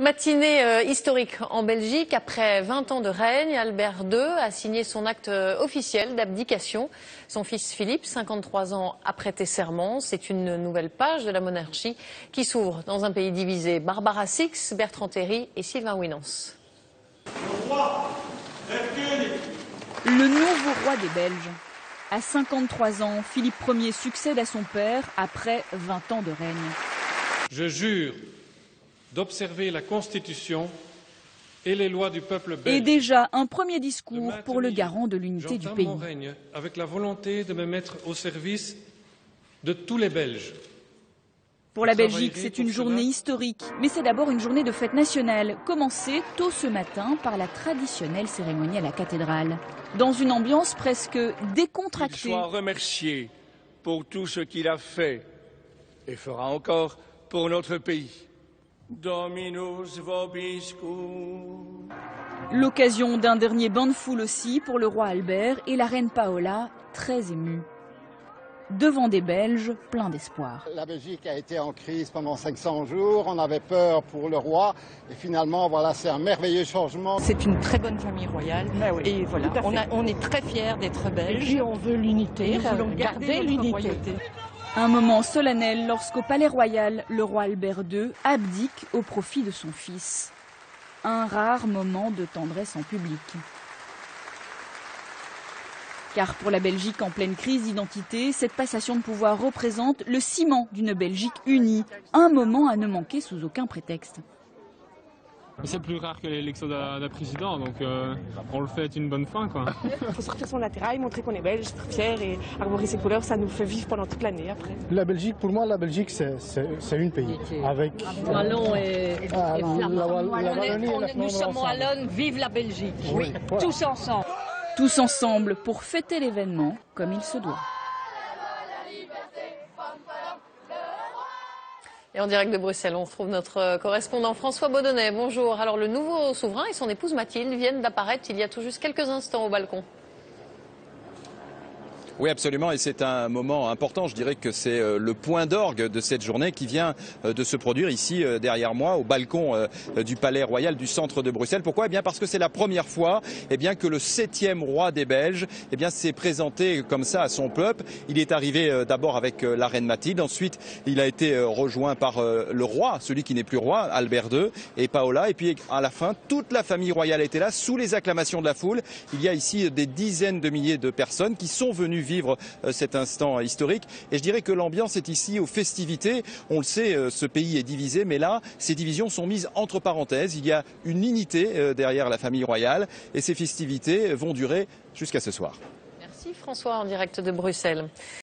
Matinée historique en Belgique. Après 20 ans de règne, Albert II a signé son acte officiel d'abdication. Son fils Philippe, 53 ans, a prêté serment. C'est une nouvelle page de la monarchie qui s'ouvre dans un pays divisé. Barbara Six, Bertrand Terry et Sylvain Winans. Le nouveau roi des Belges. À 53 ans, Philippe Ier succède à son père après 20 ans de règne. Je jure d'observer la Constitution et les lois du peuple belge. Et déjà un premier discours pour le garant de l'unité du pays. J'entame mon règne avec la volonté de me mettre au service de tous les Belges. Pour la Belgique, c'est une journée historique, mais c'est d'abord une journée de fête nationale, commencée tôt ce matin par la traditionnelle cérémonie à la cathédrale. Dans une ambiance presque décontractée. Qu'il soit remercié pour tout ce qu'il a fait et fera encore pour notre pays. Dominus vobiscum. L'occasion d'un dernier bain de foule aussi pour le roi Albert et la reine Paola, très émue. Devant des Belges pleins d'espoir. La Belgique a été en crise pendant 500 jours, on avait peur pour le roi et finalement voilà, c'est un merveilleux changement. C'est une très bonne famille royale et voilà, on est très fiers d'être belges. Et on veut l'unité, nous voulons garder l'unité. Un moment solennel lorsqu'au Palais Royal, le roi Albert II abdique au profit de son fils. Un rare moment de tendresse en public. Car pour la Belgique en pleine crise d'identité, cette passation de pouvoir représente le ciment d'une Belgique unie. Un moment à ne manquer sous aucun prétexte. C'est plus rare que l'élection d'un président, donc on le fait une bonne fin, quoi. Il faut sortir son attirail, montrer qu'on est belge, être fier et arborer ses couleurs, ça nous fait vivre pendant toute l'année après. La Belgique, pour moi, la Belgique, c'est un pays. Avec Wallon et Flamand. Nous sommes wallonnes, vive la Belgique. Oui, voilà. Tous ensemble. Tous ensemble pour fêter l'événement comme il se doit. Et en direct de Bruxelles, on retrouve notre correspondant François Baudonnet. Bonjour. Alors le nouveau souverain et son épouse Mathilde viennent d'apparaître il y a tout juste quelques instants au balcon. Oui, absolument, et c'est un moment important. Je dirais que c'est le point d'orgue de cette journée qui vient de se produire ici derrière moi, au balcon du Palais Royal du centre de Bruxelles. Pourquoi ? Eh bien parce que c'est la première fois que le 7e roi des Belges s'est présenté comme ça à son peuple. Il est arrivé d'abord avec la reine Mathilde, ensuite il a été rejoint par le roi, celui qui n'est plus roi, Albert II, et Paola. Et puis à la fin, toute la famille royale était là, sous les acclamations de la foule. Il y a ici des dizaines de milliers de personnes qui sont venues vivre cet instant historique. Et je dirais que l'ambiance est ici aux festivités. On le sait, ce pays est divisé, mais là, ces divisions sont mises entre parenthèses. Il y a une unité derrière la famille royale et ces festivités vont durer jusqu'à ce soir. Merci François, en direct de Bruxelles.